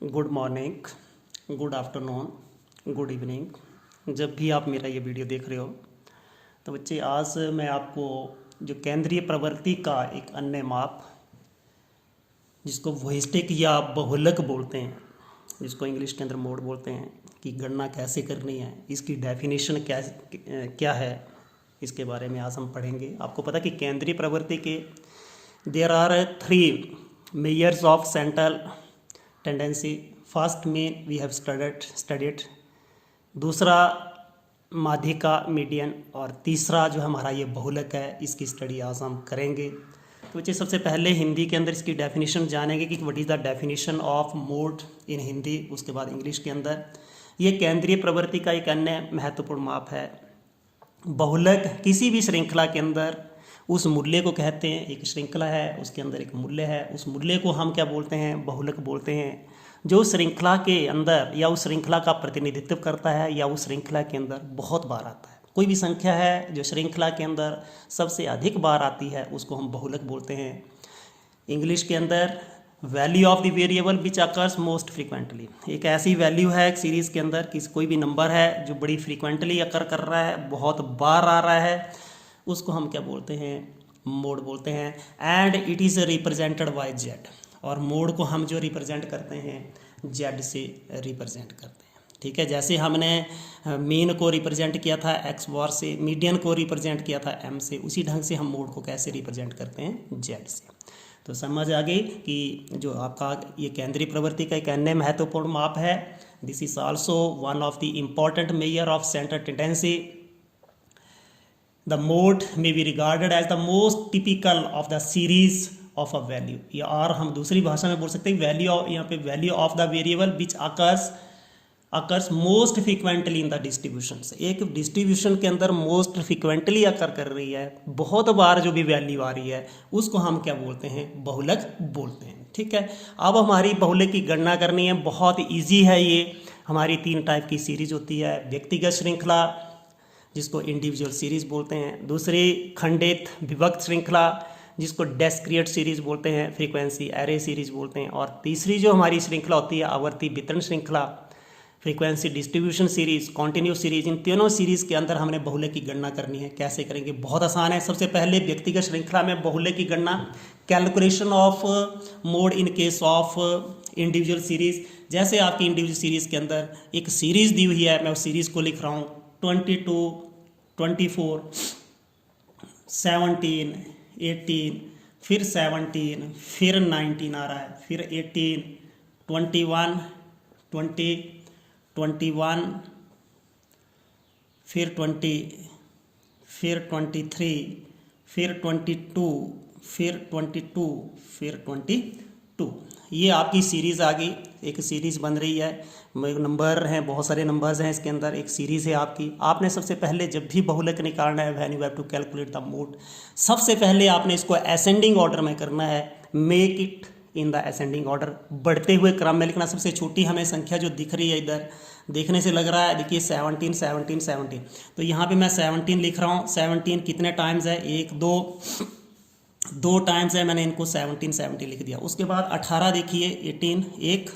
Good morning, good afternoon, good evening. जब भी आप मेरा ये वीडियो देख रहे हो तो बच्चे, आज मैं आपको जो केंद्रीय प्रवृत्ति का एक अन्य माप, जिसको वोहिस्टिक या बहुलक बोलते हैं, जिसको इंग्लिश के अंदर मोड बोलते हैं, कि गणना कैसे करनी है, इसकी डेफिनेशन क्या है, इसके बारे में आज हम पढ़ेंगे। आपको पता कि केंद्रीय प्रवृत्ति के there are 3 measures of central tendency. First में वी हैव स्टडीड, दूसरा माध्यिका मीडियन, और तीसरा जो हमारा ये बहुलक है, इसकी स्टडी आज हम करेंगे। तो बच्चे, सबसे पहले हिंदी के अंदर इसकी डेफिनेशन जानेंगे कि what is the definition of mode in Hindi. उसके बाद इंग्लिश के अंदर ये केंद्रीय प्रवृत्ति का एक अन्य महत्वपूर्ण माप है। बहुलक किसी भी श्रृंखला के अंदर उस मूल्य को कहते हैं। एक श्रृंखला है, उसके अंदर एक मूल्य है, उस मूल्य को हम क्या बोलते हैं? बहुलक बोलते हैं, जो श्रृंखला के अंदर या उस श्रृंखला का प्रतिनिधित्व करता है या उस श्रृंखला के अंदर बहुत बार आता है। कोई भी संख्या है जो श्रृंखला के अंदर सबसे अधिक बार आती है, उसको हम बहुलक बोलते हैं। इंग्लिश के अंदर value of the variable which occurs most frequently, एक ऐसी वैल्यू है एक सीरीज़ के अंदर कि कोई भी नंबर है जो बड़ी फ्रीक्वेंटली अकर कर रहा है, बहुत बार आ रहा है, उसको हम क्या बोलते हैं? मोड बोलते हैं। And it is represented by Z, और मोड को हम जो रिप्रेजेंट करते हैं जेड से रिप्रेजेंट करते हैं। ठीक है, जैसे हमने मीन को रिप्रेजेंट किया था एक्स बार से, मीडियन को रिप्रेजेंट किया था एम से, उसी ढंग से हम मोड को कैसे रिप्रेजेंट करते हैं? जेड से। तो समझ आ गई कि जो आपका ये केंद्रीय प्रवृत्ति का एक अन्य महत्वपूर्ण माप है। This is also one of the important measure of central tendency. The mode may be regarded as the most typical of the series of a value, या और हम दूसरी भाषा में बोल सकते हैं वैल्यू, यहाँ पे value of the variable which occurs most frequently in the distribution. एक डिस्ट्रीब्यूशन के अंदर मोस्ट फ्रीक्वेंटली अकर कर रही है, बहुत बार जो भी वैल्यू आ रही है, उसको हम क्या बोलते हैं? बहुलक बोलते हैं। ठीक है, अब हमारी बहुलक की गणना करनी है। बहुत ईजी है ये। हमारी 3 टाइप की सीरीज होती है। व्यक्तिगत श्रृंखला, जिसको इंडिविजुअल सीरीज़ बोलते हैं। दूसरी खंडित विभक्त श्रृंखला, जिसको डिस्क्रीट सीरीज़ बोलते हैं, फ्रीक्वेंसी एरे सीरीज़ बोलते हैं। और तीसरी जो हमारी श्रृंखला होती है आवर्ती वितरण श्रृंखला, frequency distribution series, continuous series. इन तीनों सीरीज़ के अंदर हमने बहुलक की गणना करनी है। कैसे करेंगे? बहुत आसान है। सबसे पहले व्यक्तिगत श्रृंखला में बहुलक की गणना, calculation of mode in case of individual series. जैसे आपकी इंडिविजुअल सीरीज़ के अंदर एक सीरीज़ दी हुई है, मैं उस सीरीज़ को लिख रहा हूँ 22, 24, 17, 18, फिर 17, फिर 19 आ रहा है, फिर 18, 21, 20, 21, फिर 20, फिर 23, फिर 22, फिर 22, फिर 22। ये आपकी सीरीज़ आ गई, एक सीरीज़ बन रही है। नंबर हैं, बहुत सारे नंबर्स हैं इसके अंदर, एक सीरीज़ है आपकी। आपने सबसे पहले जब भी बहुलक निकालना है, when you have to calculate the mode, सबसे पहले आपने इसको असेंडिंग ऑर्डर में करना है। Make it in the ascending order, बढ़ते हुए क्रम में लिखना। सबसे छोटी हमें संख्या जो दिख रही है इधर, देखने से लग रहा है, देखिए 17, 17, 17, तो यहाँ पे मैं 17 लिख रहा हूँ। 17 कितने टाइम्स है? 1, 2 टाइम्स है, मैंने इनको 17, 17 लिख दिया। उसके बाद 18 देखिए, 18, 1,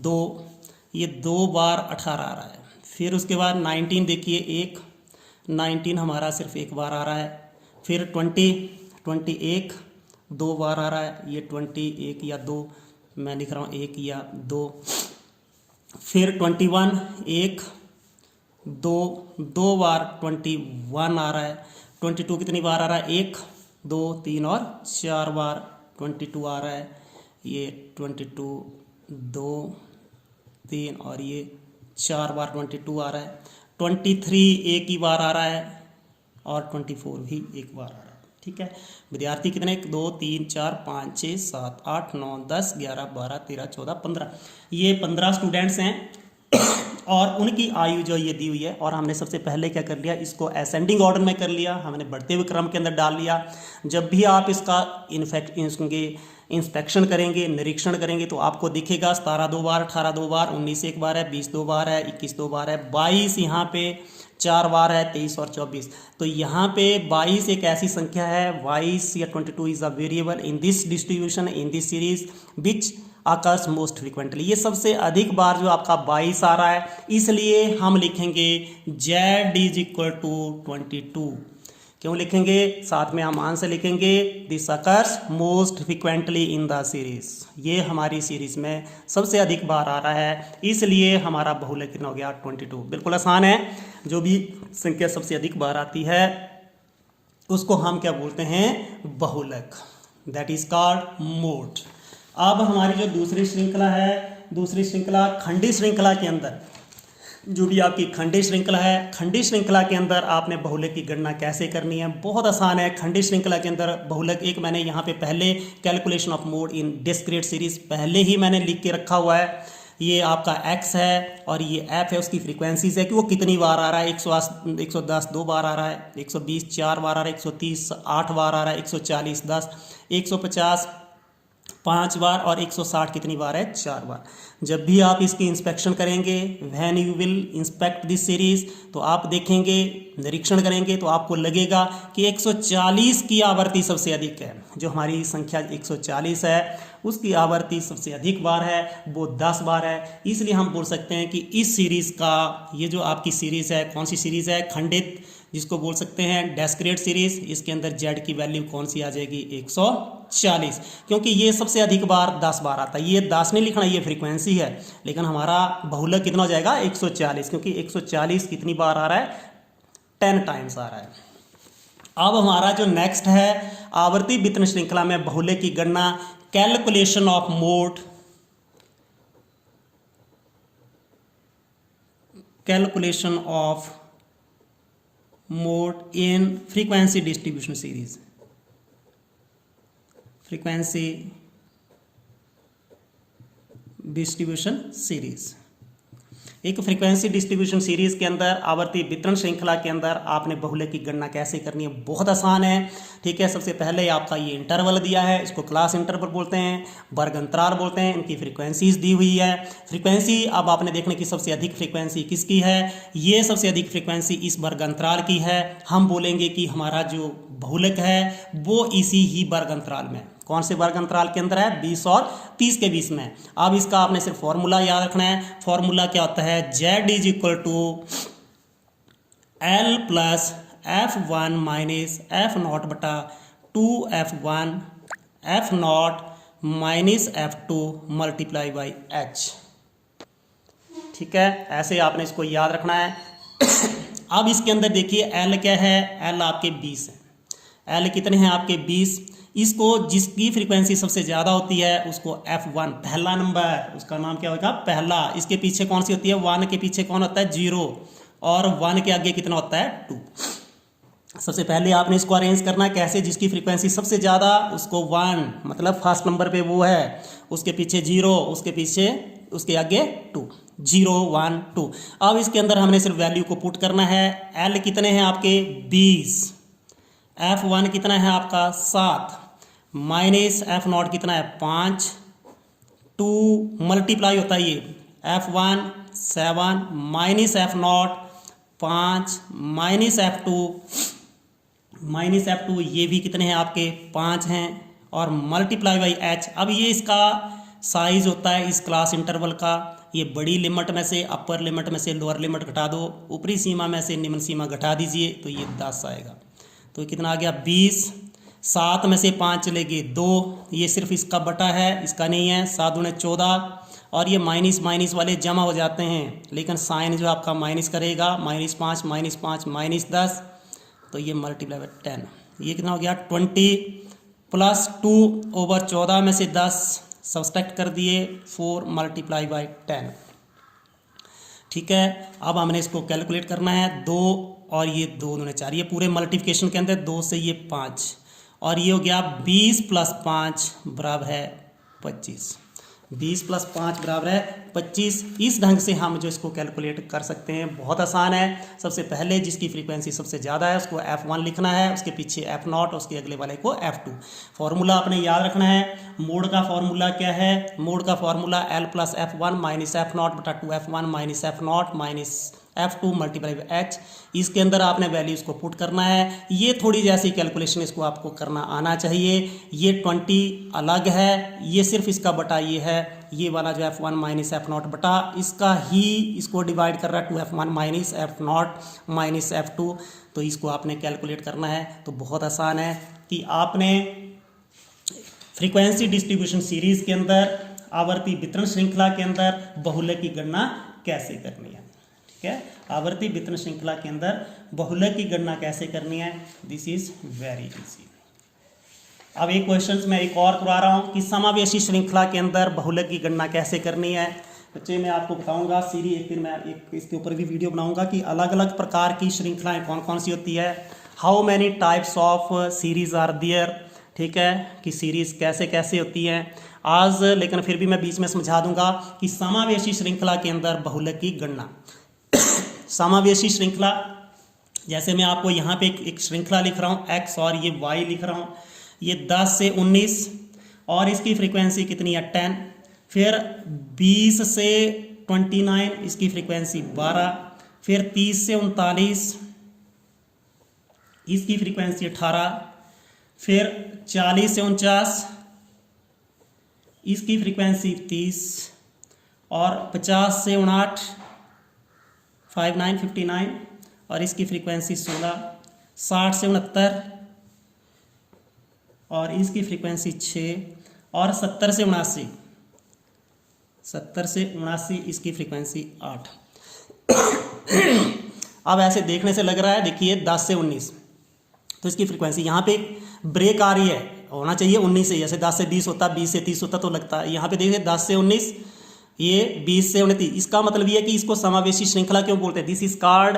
2, ये 2 बार 18 आ रहा है। फिर उसके बाद 19 देखिए, 1, 19 हमारा सिर्फ 1 बार आ रहा है। फिर 20, 21 2 बार आ रहा है, ये 20, 1 या 2, मैं लिख रहा हूँ 1 या 2। फिर 21, 1, 2 बार 21 आ रहा है। 22 कितनी बार आ रहा है? 1, 2, 3 और 4 बार 22 आ रहा है। ये 22, 2, 3 और ये 4 बार 22 आ रहा है। 23 एक ही बार आ रहा है, और 24 भी एक बार आ रहा है। ठीक है, विद्यार्थी कितने? 2, 3, 4, 5, 6, 7, 8, 9, 10, 11, 12, 13, 14, 15। ये 15 स्टूडेंट्स हैं और उनकी आयु जो ये दी हुई है। और हमने सबसे पहले क्या कर लिया? इसको असेंडिंग ऑर्डर में कर लिया, हमने बढ़ते हुए क्रम के अंदर डाल लिया। जब भी आप इसका इंस्पेक्शन करेंगे, निरीक्षण करेंगे, तो आपको दिखेगा 17 2 बार, 18 2 बार, 19 1 बार है, 20 2 बार है, 21 2 बार है, 22 यहाँ पे 4 बार है, 23 और 24। तो यहाँ पे 22 एक ऐसी संख्या है, 22 या 22 is a variable in this distribution, in this series which occurs most frequently. ये सबसे अधिक बार जो आपका 22 आ रहा है, इसलिए हम लिखेंगे z इज इक्वल टू 22। क्यों लिखेंगे? साथ में हम आंसर लिखेंगे this occurs most frequently in the series. ये हमारी सीरीज में सबसे अधिक बार आ रहा है, इसलिए हमारा बहुलक कितना हो गया 22। बिल्कुल आसान है, जो भी संख्या सबसे अधिक बार आती है उसको हम क्या बोलते हैं? बहुलक, दैट इज कॉल्ड मोड। अब हमारी जो दूसरी श्रृंखला है, दूसरी श्रृंखला खंडी श्रृंखला के अंदर, जो भी आपकी खंडी श्रृंखला है, खंडी श्रृंखला के अंदर आपने बहुलक की गणना कैसे करनी है? बहुत आसान है। खंडी श्रृंखला के अंदर बहुलक एक मैंने यहाँ पे पहले calculation of mode in discrete series पहले ही मैंने लिख के रखा हुआ है। ये आपका x है और ये f है, उसकी फ्रीक्वेंसीज है कि वो कितनी बार आ रहा है। 110 2 बार आ रहा है, 120 4 बार आ रहा है, 130 8 बार आ रहा है, 140 10, 150 5 बार और 160 कितनी बार है? 4 बार। जब भी आप इसकी इंस्पेक्शन करेंगे, when you will inspect this series, तो आप देखेंगे, निरीक्षण करेंगे तो आपको लगेगा कि 140 की आवृत्ति सबसे अधिक है। जो हमारी संख्या 140 है उसकी आवृत्ति सबसे अधिक बार है, वो 10 बार है। इसलिए हम बोल सकते हैं कि इस सीरीज़ का, ये जो आपकी सीरीज़ है, कौन सी सीरीज़ है? खंडित, जिसको बोल सकते हैं डिस्क्रीट सीरीज। इसके अंदर z की वैल्यू कौन सी आ जाएगी? 140, क्योंकि ये सबसे अधिक बार 10 बार आता है। ये 10 नहीं लिखना, ये फ्रीक्वेंसी है, लेकिन हमारा बहुलक कितना हो जाएगा? 140, क्योंकि 140 कितनी बार आ रहा है? 10 टाइम्स आ रहा है। अब हमारा जो नेक्स्ट है, आवर्ती वितरण श्रृंखला में बहुलक की गणना, calculation of mode, calculation of mode in frequency distribution series, frequency distribution series. एक फ्रीक्वेंसी डिस्ट्रीब्यूशन सीरीज के अंदर, आवर्ती वितरण श्रृंखला के अंदर आपने बहुलक की गणना कैसे करनी है? बहुत आसान है, ठीक है। सबसे पहले आपका ये इंटरवल दिया है, इसको क्लास इंटरवल बोलते हैं, वर्ग अंतराल बोलते हैं, इनकी फ्रीक्वेंसीज दी हुई है। फ्रीक्वेंसी अब आपने देखने की सबसे अधिक फ्रीक्वेंसी किसकी है? ये सबसे अधिक फ्रीक्वेंसी इस वर्ग अंतराल की है। हम बोलेंगे कि हमारा जो बहुलक है वो इसी ही वर्ग अंतराल में, कौन से वर्ग अंतराल के अंदर है? 20 और 30 के बीच में। अब इसका आपने सिर्फ फॉर्मूला याद रखना है। फॉर्मूला क्या होता है? z is equal to L plus F1 minus F0 बटा 2F1 F0 minus F2 multiply by H। ठीक है, ऐसे आपने इसको याद रखना है। अब इसके अंदर देखिए L क्या है? L आपके 20 है। L कितने हैं आपके? 20। इसको जिसकी फ्रीक्वेंसी सबसे ज़्यादा होती है उसको F1, पहला नंबर, उसका नाम क्या होगा? पहला। इसके पीछे कौन सी होती है? 1 के पीछे कौन होता है? 0, और 1 के आगे कितना होता है? 2। सबसे पहले आपने इसको अरेंज करना है कैसे? जिसकी फ्रीक्वेंसी सबसे ज़्यादा उसको 1, मतलब फर्स्ट नंबर पे वो है, उसके पीछे 0, उसके पीछे, उसके आगे 2, 0 1 2। अब इसके अंदर हमने सिर्फ वैल्यू को पुट करना है। L कितने हैं आपके? 20। F1 कितना है आपका? 7 माइनस F0 कितना है? 5। 2 मल्टीप्लाई होता है ये, F1 7 minus F0 5 minus F2 ये भी कितने हैं आपके? 5 हैं, और मल्टीप्लाई बाई H। अब ये इसका साइज होता है इस क्लास इंटरवल का। ये बड़ी लिमिट में से अपर लिमिट में से लोअर लिमिट घटा दो, ऊपरी सीमा में से निम्न सीमा घटा दीजिए, तो ये 10 आएगा। तो कितना आ गया? 20। 7 में से 5 चलेगी 2, ये सिर्फ इसका बटा है, इसका नहीं है। 7 दूने 14, और ये माइनस माइनस वाले जमा हो जाते हैं, लेकिन साइन जो आपका माइनस करेगा, -5 -5 -10, तो ये मल्टीप्लाई बाय 10, ये कितना हो गया? 20 प्लस 2 ओवर 14 में से 10 सब्सट्रैक्ट कर दिए, 4 मल्टीप्लाई बाय 10। ठीक है, अब हमने इसको कैलकुलेट करना है। 2 और ये 2 दूने 4, ये पूरे मल्टीप्लिकेशन के अंदर 2 से ये 5, और ये हो गया 20 + 5 बराबर है 25। 20 + 5 बराबर है 25। इस ढंग से हम जो इसको कैलकुलेट कर सकते हैं, बहुत आसान है। सबसे पहले जिसकी फ्रीक्वेंसी सबसे ज़्यादा है उसको F1 लिखना है, उसके पीछे F0, उसके अगले वाले को F2। फॉर्मूला आपने याद रखना है। मोड का फॉर्मूला क्या है? मोड का फॉर्मूला L + F1 - F0 बटा 2F1 - F0 minus F2 multiply by H। इसके अंदर आपने वैल्यूज़ को पुट करना है। ये थोड़ी जैसी कैलकुलेशन इसको आपको करना आना चाहिए। ये 20 अलग है, ये सिर्फ इसका बटा ये है, ये वाला जो F1 माइनस F0 बटा इसका ही इसको डिवाइड कर रहा है 2F1 minus F0 minus F2। तो इसको आपने कैलकुलेट करना है। तो बहुत आसान है कि आपने फ्रीक्वेंसी डिस्ट्रीब्यूशन सीरीज के अंदर, आवर्ती वितरण श्रृंखला के अंदर बहुलक की गणना कैसे करनी है। ठीक है, आवर्ती वितरण श्रृंखला के अंदर बहुलक की गणना कैसे करनी है, दिस इज वेरी इजी। अब एक क्वेश्चन मैं एक और करवा रहा हूँ कि समावेशी श्रृंखला के अंदर बहुलक की गणना कैसे करनी है। बच्चे मैं आपको बताऊंगा सीरीज, एक दिन मैं एक इसके ऊपर भी वीडियो बनाऊंगा कि अलग अलग प्रकार की श्रृंखलाएं कौन कौन सी होती है, how many types of series are there. ठीक है, कि सीरीज कैसे कैसे होती हैं आज, लेकिन फिर भी मैं बीच में समझा दूंगा कि समावेशी श्रृंखला के अंदर बहुलक की गणना। समावेशी श्रृंखला, जैसे मैं आपको यहाँ पे एक श्रृंखला लिख रहा हूँ x और ये y लिख रहा हूँ, ये 10 से 19 और इसकी फ्रीक्वेंसी कितनी है 10, फिर 20 से 29 इसकी फ्रीक्वेंसी 12, फिर 30 से 39 इसकी फ्रीक्वेंसी 18, फिर 40 से 49 इसकी फ्रीक्वेंसी 30 और 50 से 59 59 और इसकी फ्रीक्वेंसी 16, 60 से 69 और इसकी फ्रीक्वेंसी 6 और 70 से 79 इसकी फ्रीक्वेंसी 8। अब ऐसे देखने से लग रहा है, देखिए 10 से 19 तो इसकी फ्रीक्वेंसी यहाँ पे ब्रेक आ रही है, होना चाहिए 19 से, जैसे 10 से 20 होता, 20 से 30 होता तो लगता है। यहाँ पे देखिए 10 से 19, ये 20 से 29। इसका मतलब ये है कि इसको समावेशी श्रृंखला क्यों बोलते हैं, this is called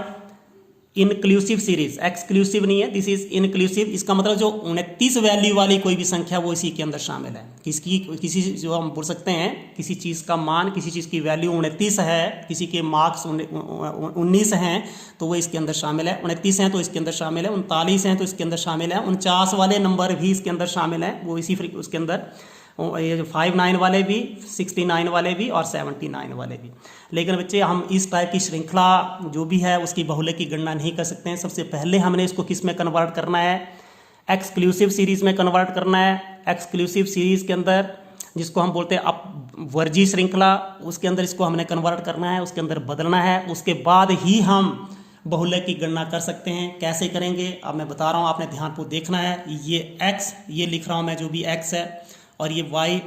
inclusive series, exclusive नहीं है, दिस इज इनक्लूसिव। इसका मतलब जो 29 वैल्यू वाली कोई भी संख्या वो इसी के अंदर शामिल है। किसी जो हम बोल सकते हैं किसी चीज़ का मान, किसी चीज़ की वैल्यू 29 है, किसी के मार्क्स 19 हैं तो वो इसके अंदर शामिल है, 29 हैं तो इसके अंदर शामिल है, 39 हैं तो इसके अंदर शामिल है, 49 वाले नंबर भी इसके अंदर शामिल हैं, वो इसी उसके अंदर, ये जो 59 वाले भी, 69 वाले भी और 79 वाले भी। लेकिन बच्चे हम इस टाइप की श्रृंखला जो भी है उसकी बहुलक की गणना नहीं कर सकते हैं। सबसे पहले हमने इसको किस में कन्वर्ट करना है, एक्सक्लूसिव सीरीज़ में कन्वर्ट करना है। एक्सक्लूसिव सीरीज़ के अंदर जिसको हम बोलते हैं अपवर्जी श्रृंखला, उसके अंदर इसको हमने कन्वर्ट करना है, उसके अंदर बदलना है, उसके बाद ही हम बहुलक की गणना कर सकते हैं। कैसे करेंगे अब मैं बता रहा हूँ, आपने ध्यानपूर्वक देखना है। ये x, ये लिख रहा हूँ मैं जो भी x है, और ये y।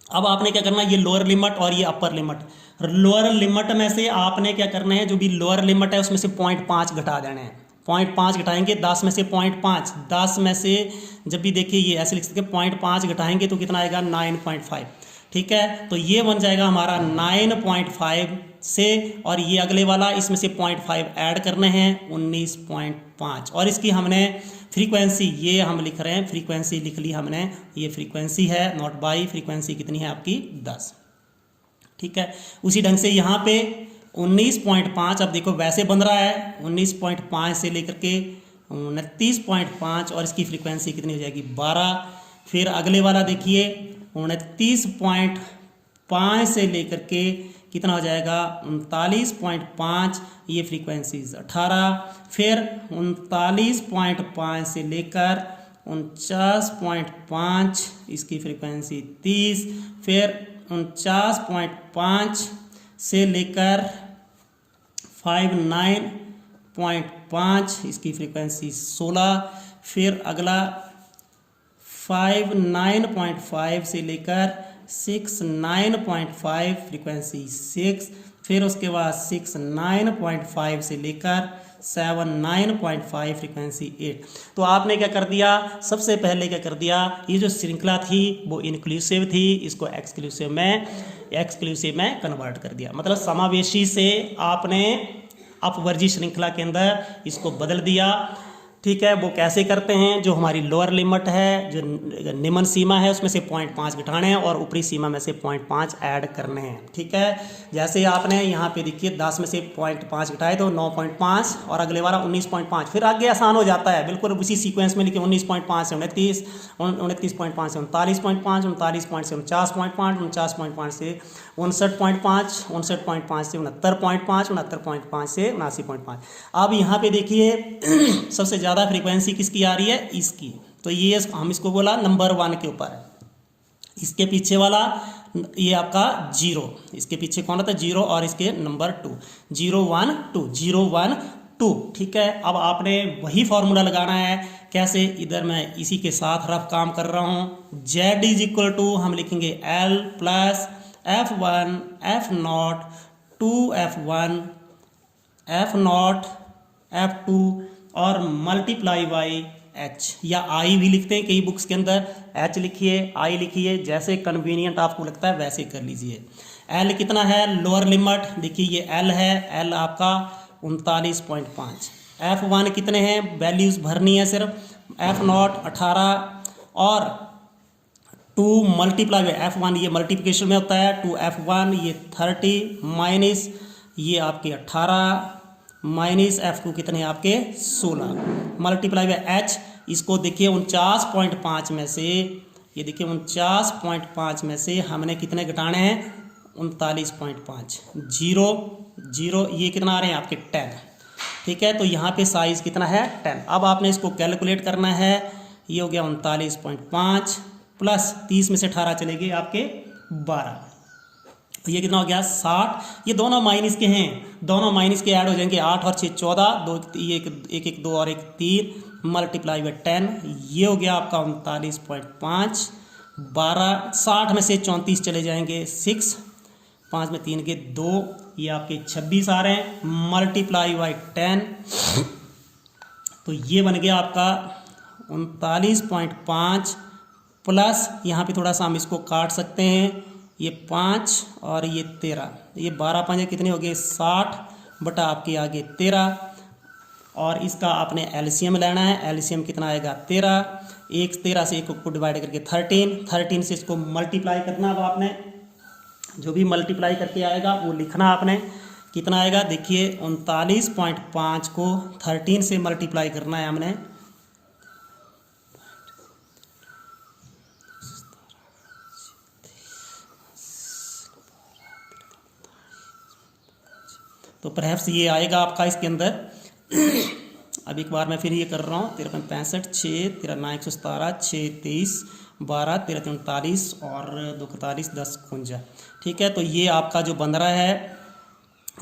अब आपने क्या करना है, ये लोअर लिमिट और ये अपर लिमिट। लोअर लिमिट में से आपने क्या करना है, जो भी लोअर लिमिट है उसमें से 0.5 घटा देना है। 0.5 घटाएंगे, 10 में से 0.5, 10 में से जब भी देखिए ये ऐसे लिख सकते हैं 0.5 घटाएंगे तो कितना आएगा 9.5। ठीक है, तो ये बन जाएगा हमारा 9.5 से, और ये अगले वाला इसमें से 0.5 ऐड करने हैं 19.5। और इसकी हमने फ्रीक्वेंसी, ये हम लिख रहे हैं फ्रीक्वेंसी लिख ली हमने, ये फ्रीक्वेंसी है नॉट बाई, फ्रीक्वेंसी कितनी है आपकी 10। ठीक है, उसी ढंग से यहाँ पे 19.5, अब देखो वैसे बन रहा है 19.5 से लेकर के 29.5 और इसकी फ्रीक्वेंसी कितनी हो जाएगी 12। फिर अगले वाला देखिए 29.5 से लेकर के कितना हो जाएगा 39.5, ये फ्रीक्वेंसीज 18। फिर 39.5 से लेकर 49.5 इसकी फ्रीक्वेंसी 30। फिर 49.5 से लेकर 59.5 इसकी फ्रीक्वेंसी 16। फिर अगला 59.5 से लेकर 69.5 फ्रीक्वेंसी 6। फिर उसके बाद 69.5 से लेकर 79.5 फ्रीक्वेंसी 8। तो आपने क्या कर दिया, सबसे पहले क्या कर दिया, ये जो श्रृंखला थी वो इंक्लूसिव थी, इसको एक्सक्लूसिव में कन्वर्ट कर दिया। मतलब समावेशी से आपने अपवर्जी श्रृंखला के अंदर इसको बदल दिया। ठीक है। वो कैसे करते हैं, जो हमारी लोअर लिमिट है, जो निम्न सीमा है, उसमें से 0.5 घटाने हैं और ऊपरी सीमा में से 0.5 ऐड करने हैं। ठीक है। जैसे आपने यहाँ पे देखिए 10 में से 0.5 घटाए तो 9.5 और अगले बार 19.5, फिर आगे आसान हो जाता है, बिल्कुल उसी सीक्वेंस में लिखे 19.5 से 29, 29.5 से 39.5, 39 से 49.5, 49.5 से 59.5, 59.5 से 69.5, 69.5 से 79.5। अब यहाँ पे देखिए सबसे ज़्यादा फ्रीक्वेंसी किसकी आ रही है, इसकी। तो ये हम इसको बोला नंबर 1 के ऊपर है। इसके पीछे वाला ये आपका 0, इसके पीछे कौन आता है 0, और इसके नंबर 2, 0 1 2, 0 1 2। ठीक है। अब आपने वही फॉर्मूला लगाना है। कैसे, इधर मैं इसी के साथ रफ काम कर रहा हूँ। Z इज इक्वल टू हम लिखेंगे L plus F1 F0 2F1 F0 F2 और मल्टीप्लाई बाई H, या I भी लिखते हैं कई बुक्स के अंदर, H लिखिए I लिखिए, जैसे कन्वीनियंट आपको लगता है वैसे कर लीजिए। L कितना है, लोअर लिमिट देखिए ये L है, L आपका 39.5। F1 कितने हैं, वैल्यूज़ भरनी है सिर्फ, F0 18 और 2 मल्टीप्लाई बाई F1, ये मल्टीप्लिकेशन में होता है, 2F1 ये 30 माइनस ये आपके 18 माइनस F2 कितने हैं आपके 16 मल्टीप्लाई बाई H। इसको देखिए 49.5 में से, ये देखिए 49.5 में से हमने कितने घटाने हैं 39.5, 0 0, ये कितना आ रहे हैं आपके 10। ठीक है। तो यहाँ पे साइज़ कितना है 10। अब आपने इसको कैलकुलेट करना है, ये हो गया 39.5 प्लस 30 में से 18 चले गए आपके 12, तो ये कितना हो गया 60। ये दोनों माइनस के हैं, दोनों माइनस के ऐड हो जाएंगे, 8 और 6 14, 2 एक 2 और 1 3 मल्टीप्लाई बाई 10, ये हो गया आपका 39.5। 12 60 में से 34 चले जाएंगे 6, 5 में 3 के 2, ये आपके 26 आ रहे हैं मल्टीप्लाई बाई 10, तो ये बन गया आपका 39.5 प्लस यहाँ पे थोड़ा सा हम इसको काट सकते हैं, ये 5 और ये 13, ये 12 5 कितने हो गए 60 बटा आपके आगे 13, और इसका आपने एलसीएम लेना है। एलसीएम कितना आएगा 13, 13 से 1 को डिवाइड करके 13 से इसको मल्टीप्लाई करना। अब आपने जो भी मल्टीप्लाई करके आएगा वो लिखना आपने, कितना आएगा देखिए 39.5 को 13 से मल्टीप्लाई करना है हमने, तो परहैप्स ये आएगा आपका इसके अंदर। अब एक बार मैं फिर ये कर रहा हूँ, 13 65 6 13 9 117 6 23 12 13 39 और 2 41 10 51। ठीक है। तो ये आपका जो बन रहा है,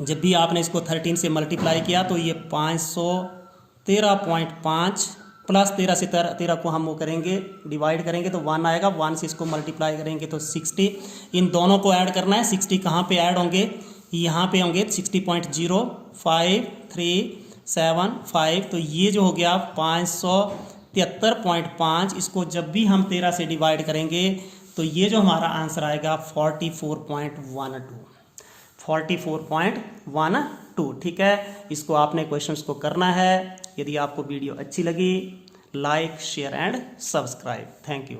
जब भी आपने इसको 13 से मल्टीप्लाई किया तो ये 513.5 प्लस 13 से 13 को हम वो करेंगे डिवाइड करेंगे तो 1 आएगा, 1 से इसको मल्टीप्लाई करेंगे तो 60। इन दोनों को ऐड करना है। 60 कहाँ पे ऐड होंगे, यहाँ पे होंगे 60.0535, तो ये जो हो गया 573.5, इसको जब भी हम 13 से डिवाइड करेंगे तो ये जो हमारा आंसर आएगा 44.12। ठीक है। इसको आपने क्वेश्चंस को करना है। यदि आपको वीडियो अच्छी लगी, like share and subscribe. Thank you.